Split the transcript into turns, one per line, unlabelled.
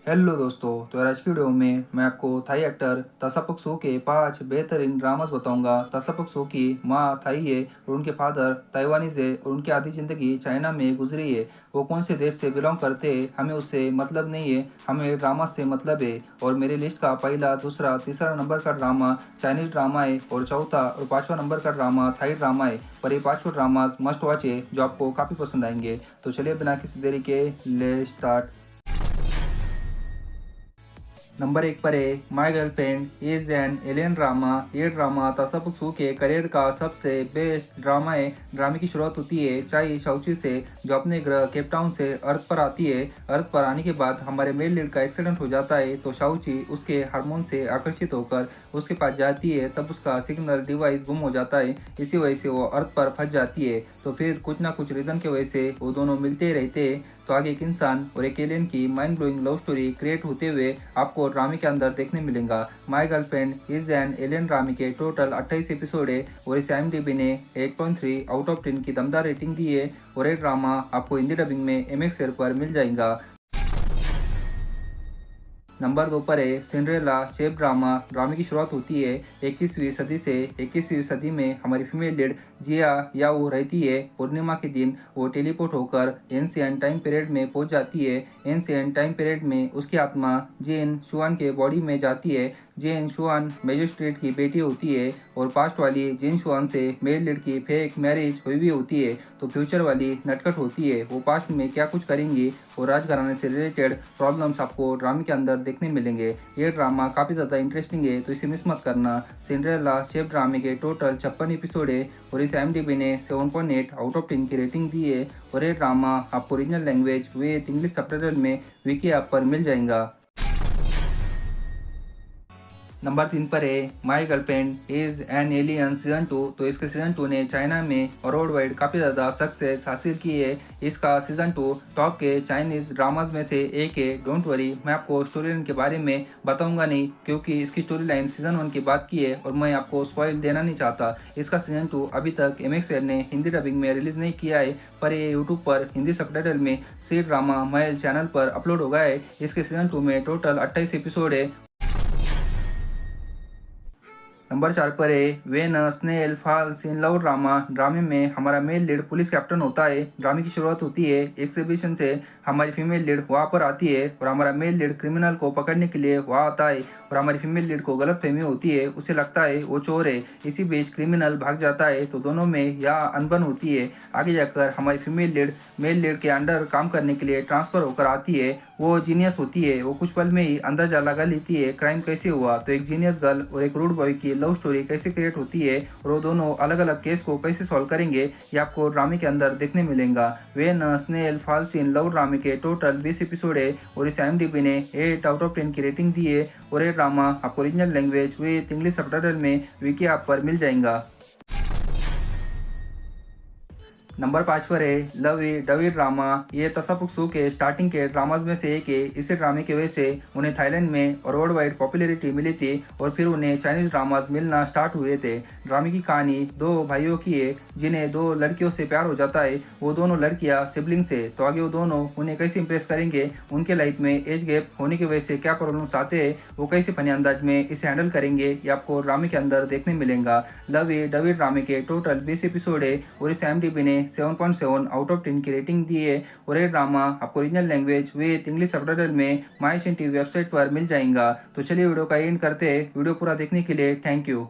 Hello दोस्तों, तो आज की वीडियो में मैं आपको थाई एक्टर तसापक सो के 5 बेहतरीन ड्रामास बताऊंगा। तसापक सो की माँ थाई है और उनके फादर ताइवानीज है और उनकी आधी ज़िंदगी चाइना में गुजरी है। वो कौन से देश से बिलोंग करते हैं हमें उससे मतलब नहीं है, हमें ड्रामा से मतलब है। और मेरी लिस्ट का पहला, दूसरा, तीसरा नंबर का ड्रामा चाइनीज ड्रामा है और चौथा और पाँचवा नंबर का ड्रामा थाई ड्रामा है। पर ये पाँचों ड्रामास मस्ट वॉच है जो आपको काफ़ी पसंद आएंगे। तो चलिए बिना किसी देरी के ले स्टार्ट। नंबर 1 पर है my girlfriend is an alien drama. ये ड्रामा तसपुक सू के करियर का सबसे बेस्ट ड्रामा है। ड्रामे की शुरुआत होती है चाई शाओची से, जो अपने ग्रह केपटाउन से अर्थ पर आती है। अर्थ पर आने के बाद हमारे मेल लीड का एक्सीडेंट हो जाता है, तो शाओची उसके हार्मोन से आकर्षित होकर उसके पास जाती है। तब उसका सिग्नल डिवाइस गुम हो जाता है, इसी वजह से वो अर्थ पर फंस जाती है। तो फिर कुछ ना कुछ रीज़न की वजह से वो दोनों मिलते ही रहते हैं। तो आगे एक इंसान और एक एलियन की mind blowing love story create होते हुए आपको ड्रामे के अंदर देखने मिलेगा। My girlfriend is an alien ड्रामे के टोटल 28 एपिसोड है और इस IMDb ने 8.3 आउट ऑफ 10 की दमदार रेटिंग दी है। और ये ड्रामा आपको हिंदी डबिंग में MX पर मिल जाएगा। नंबर 2 पर है सिंड्रेला शेप ड्रामा। ड्रामे की शुरुआत होती है 21वीं सदी से। 21वीं सदी में हमारी फीमेल लीड जिया याओ रहती है। पूर्णिमा के दिन वो टेलीपोर्ट होकर एंशिएंट टाइम पीरियड में पहुंच जाती है। एंशिएंट टाइम पीरियड में उसकी आत्मा जेन शुआन के बॉडी में जाती है। जेन शुआन मैजिस्ट्रेट की बेटी होती है और पास्ट वाली जेन शुआन से मेल लीड की फेक मैरिज हुई हुई होती है। तो फ्यूचर वाली नटखट होती है, वो पास्ट में क्या कुछ करेंगी और राजघराने से रिलेटेड प्रॉब्लम्स आपको ड्रामे के अंदर देखने मिलेंगे। ये ड्रामा काफ़ी ज़्यादा इंटरेस्टिंग है, तो इसे मिस मत करना। सिंड्रेला शेफ ड्रामे के टोटल 56 एपिसोड है और इस IMDb ने 7.8 आउट ऑफ 10 की रेटिंग दी है। और ये ड्रामा आपको original language with English subtitle में विकी ऐप पर मिल जाएगा। नंबर 3 पर है my girlfriend is an alien season 2। तो इसके सीजन 2 ने चाइना में और वर्ल्ड वाइड काफ़ी ज़्यादा सक्सेस हासिल की है। इसका सीजन 2 टॉप के चाइनीज ड्रामाज में से एक है। डोंट वरी, मैं आपको स्टोरी लाइन के बारे में बताऊंगा नहीं, क्योंकि इसकी स्टोरी लाइन सीजन 1 की बात की है और मैं आपको स्पॉइल देना नहीं चाहता। इसका सीजन 2 अभी तक MX ने हिंदी डबिंग में रिलीज नहीं किया है, पर ये यूट्यूब पर हिंदी सबटाइटल में सी ड्रामा महल चैनल पर अपलोड हो गया है। इसके सीजन 2 में टोटल 28 एपिसोड है। नंबर 4 पर है when snail falls in love drama. ड्रामे में हमारा मेल लीड पुलिस कैप्टन होता है। ड्रामे की शुरुआत होती है एग्जीबिशन से। हमारी फीमेल लीड वहाँ पर आती है और हमारा मेल लीड क्रिमिनल को पकड़ने के लिए वहाँ आता है। और हमारी फीमेल लीड को गलत फहमी होती है, उसे लगता है वो चोर है। इसी बीच क्रिमिनल भाग जाता है, तो दोनों में यह अनबन होती है। आगे जाकर हमारी फीमेल लीड मेल लीड के अंडर काम करने के लिए ट्रांसफ़र होकर आती है। वो जीनियस होती है, वो कुछ पल में ही अंदाजा लगा लेती है क्राइम कैसे हुआ। तो एक जीनियस गर्ल और एक रूड बॉय की लव स्टोरी कैसे क्रिएट होती है और वो दोनों अलग अलग केस को कैसे सॉल्व करेंगे, ये आपको ड्रामे के अंदर देखने मिलेगा। When snail falls in love ड्रामे के टोटल 20 एपिसोड है और इस IMDb ने 8 आउट ऑफ 10 की रेटिंग दी है। और ये ड्रामा आपको original language with English subtitle में विकी ऐप पर मिल जाएगा। नंबर 5 पर है लवी डवी ड्रामा। ये तसापुक सू के स्टार्टिंग के ड्रामाज में से एक है। इसी ड्रामे की वजह से उन्हें थाईलैंड में और वर्ल्ड वाइड पॉपुलैरिटी मिली थी और फिर उन्हें चाइनीज ड्रामाज मिलना स्टार्ट हुए थे। ड्रामे की कहानी दो भाइयों की है जिन्हें दो लड़कियों से प्यार हो जाता है। वो दोनों लड़कियां सिबलिंग्स है, तो आगे वो दोनों उन्हें कैसे इंप्रेस करेंगे, उनके लाइफ में एज गैप होने की वजह से क्या प्रॉब्लम्स आते हैं, वो कैसे फनी अंदाज में इसे हैंडल करेंगे, ये आपको ड्रामे के अंदर देखने मिलेगा। लवी डवी ड्रामे के टोटल 20 एपिसोड है और इस IMDb ने 7.7 आउट ऑफ 10 की रेटिंग दी है। और ये ड्रामा आपको original language with English subtitle में माई TV वेबसाइट पर मिल जाएगा। तो चलिए वीडियो का एंड करते हैं। वीडियो पूरा देखने के लिए थैंक यू।